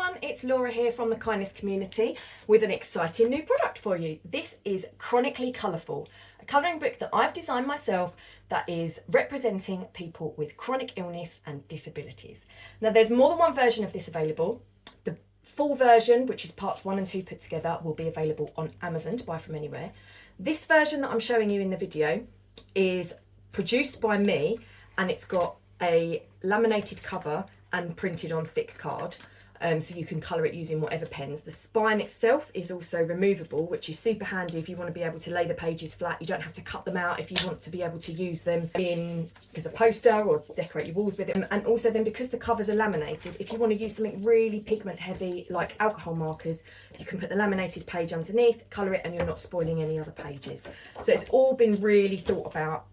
everyone, it's Laura here from the kindness community with an exciting new product for you. This is Chronically Colourful, a colouring book that I've designed myself that is representing people with chronic illness and disabilities. Now there's more than one version of this available. The full version, which is parts 1 and 2 put together, will be available on Amazon to buy from anywhere. This version that I'm showing you in the video is produced by me, and it's got a laminated cover and printed on thick card, so you can colour it using whatever pens. The spine itself is also removable, which is super handy if you want to be able to lay the pages flat. You don't have to cut them out if you want to be able to use them in as a poster or decorate your walls with it. And also then, because the covers are laminated, if you want to use something really pigment heavy like alcohol markers, you can put the laminated page underneath, colour it, and you're not spoiling any other pages. So it's all been really thought about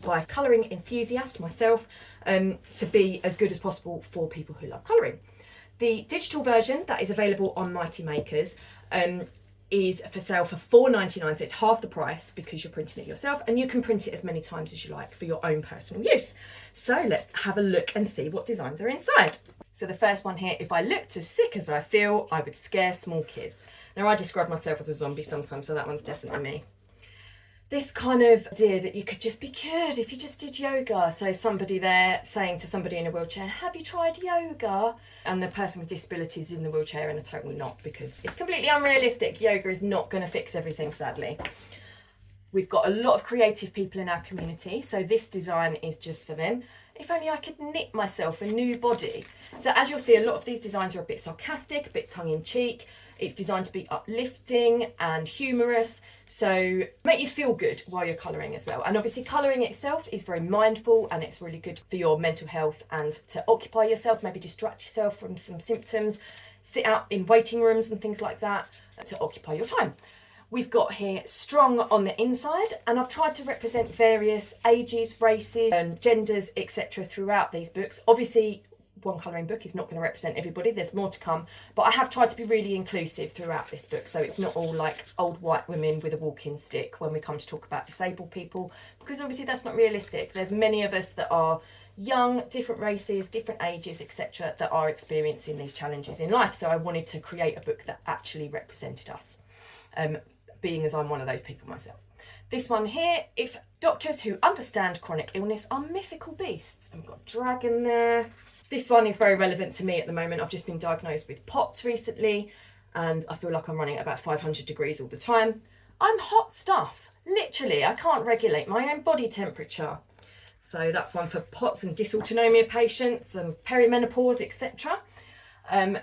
by a colouring enthusiast, myself, to be as good as possible for people who love colouring. The digital version that is available on Mighty Makers is for sale for £4.99, so it's half the price because you're printing it yourself, and you can print it as many times as you like for your own personal use. So let's have a look and see what designs are inside. So the first one here, if I looked as sick as I feel, I would scare small kids. Now I describe myself as a zombie sometimes, so that one's definitely me. This kind of idea that you could just be cured if you just did yoga. So somebody there saying to somebody in a wheelchair, have you tried yoga? And the person with disabilities in the wheelchair and are totally not, because it's completely unrealistic. Yoga is not going to fix everything, sadly. We've got a lot of creative people in our community, so this design is just for them. If only I could knit myself a new body. So as you'll see, a lot of these designs are a bit sarcastic, a bit tongue-in-cheek. It's designed to be uplifting and humorous, so make you feel good while you're colouring as well. And obviously colouring itself is very mindful, and it's really good for your mental health and to occupy yourself, maybe distract yourself from some symptoms, sit out in waiting rooms and things like that to occupy your time. We've got here strong on the inside, and I've tried to represent various ages, races, genders, etc. throughout these books. Obviously, one colouring book is not going to represent everybody, there's more to come, but I have tried to be really inclusive throughout this book, so it's not all like old white women with a walking stick when we come to talk about disabled people, because obviously that's not realistic. There's many of us that are young, different races, different ages, etc., that are experiencing these challenges in life, so I wanted to create a book that actually represented us, being as I'm one of those people myself. This one here, if doctors who understand chronic illness are mythical beasts, and we've got a dragon there. This one is very relevant to me at the moment. I've just been diagnosed with POTS recently, and I feel like I'm running at about 500 degrees all the time. I'm hot stuff, literally. I can't regulate my own body temperature. So that's one for POTS and dysautonomia patients and perimenopause, etc.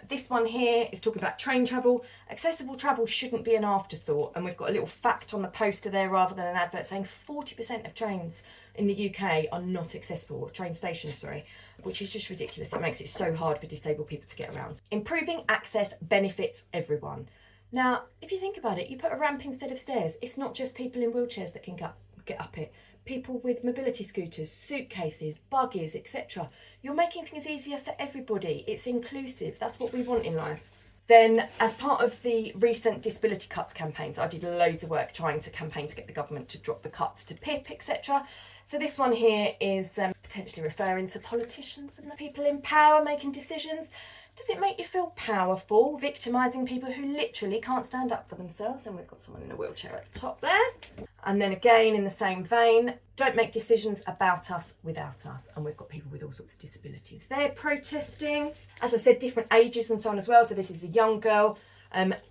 This one here is talking about train travel. Accessible travel shouldn't be an afterthought, and we've got a little fact on the poster there rather than an advert saying 40% of trains in the UK are not accessible, or train stations, sorry, which is just ridiculous. It makes it so hard for disabled people to get around. Improving access benefits everyone. Now, if you think about it, you put a ramp instead of stairs. It's not just people in wheelchairs that can get up it. People with mobility scooters, suitcases, buggies, etc. You're making things easier for everybody. It's inclusive. That's what we want in life. Then, as part of the recent disability cuts campaigns, I did loads of work trying to campaign to get the government to drop the cuts to PIP, etc. So this one here is potentially referring to politicians and the people in power making decisions. Does it make you feel powerful, victimising people who literally can't stand up for themselves? And we've got someone in a wheelchair at the top there. And then again, in the same vein, don't make decisions about us without us. And we've got people with all sorts of disabilities there protesting. As I said, different ages and so on as well. So this is a young girl.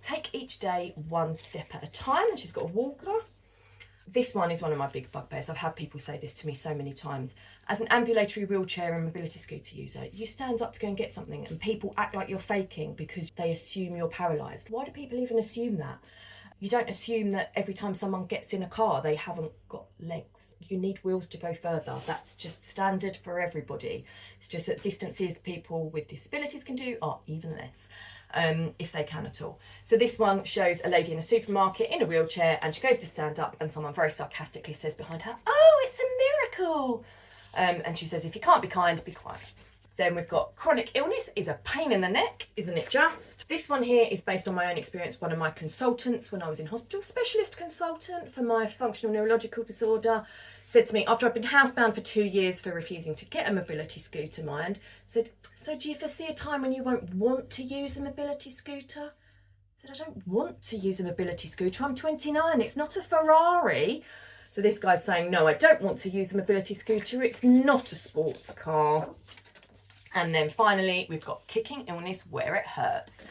Take each day one step at a time. And she's got a walker. This one is one of my big bugbears. I've had people say this to me so many times. As an ambulatory wheelchair and mobility scooter user, you stand up to go and get something and people act like you're faking because they assume you're paralysed. Why do people even assume that? You don't assume that every time someone gets in a car, they haven't got legs. You need wheels to go further. That's just standard for everybody. It's just that distances people with disabilities can do are even less. If they can at all. So this one shows a lady in a supermarket in a wheelchair, and she goes to stand up and someone very sarcastically says behind her, "Oh, it's a miracle." And she says, "If you can't be kind, be quiet." Then we've got chronic illness is a pain in the neck, isn't it just? This one here is based on my own experience. One of my consultants when I was in hospital, specialist consultant for my functional neurological disorder, said to me after I'd been housebound for 2 years for refusing to get a mobility scooter, mind, said, so do you foresee a time when you won't want to use a mobility scooter? I said, I don't want to use a mobility scooter. I'm 29, it's not a Ferrari. So this guy's saying, no, I don't want to use a mobility scooter. It's not a sports car. And then finally, we've got kicking illness where it hurts.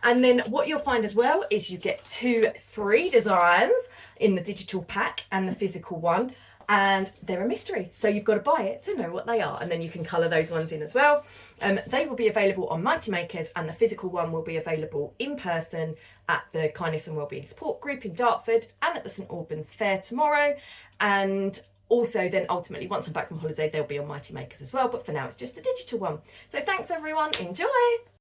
And then what you'll find as well is you get 3 designs in the digital pack and the physical one, and they're a mystery. So you've got to buy it to know what they are. And then you can colour those ones in as well. They will be available on Mighty Makers, and the physical one will be available in person at the Kindness and Wellbeing Support Group in Dartford and at the St Albans Fair tomorrow. And also then ultimately once I'm back from holiday they'll be on Mighty Makers as well, but for now it's just the digital one. So thanks everyone, enjoy!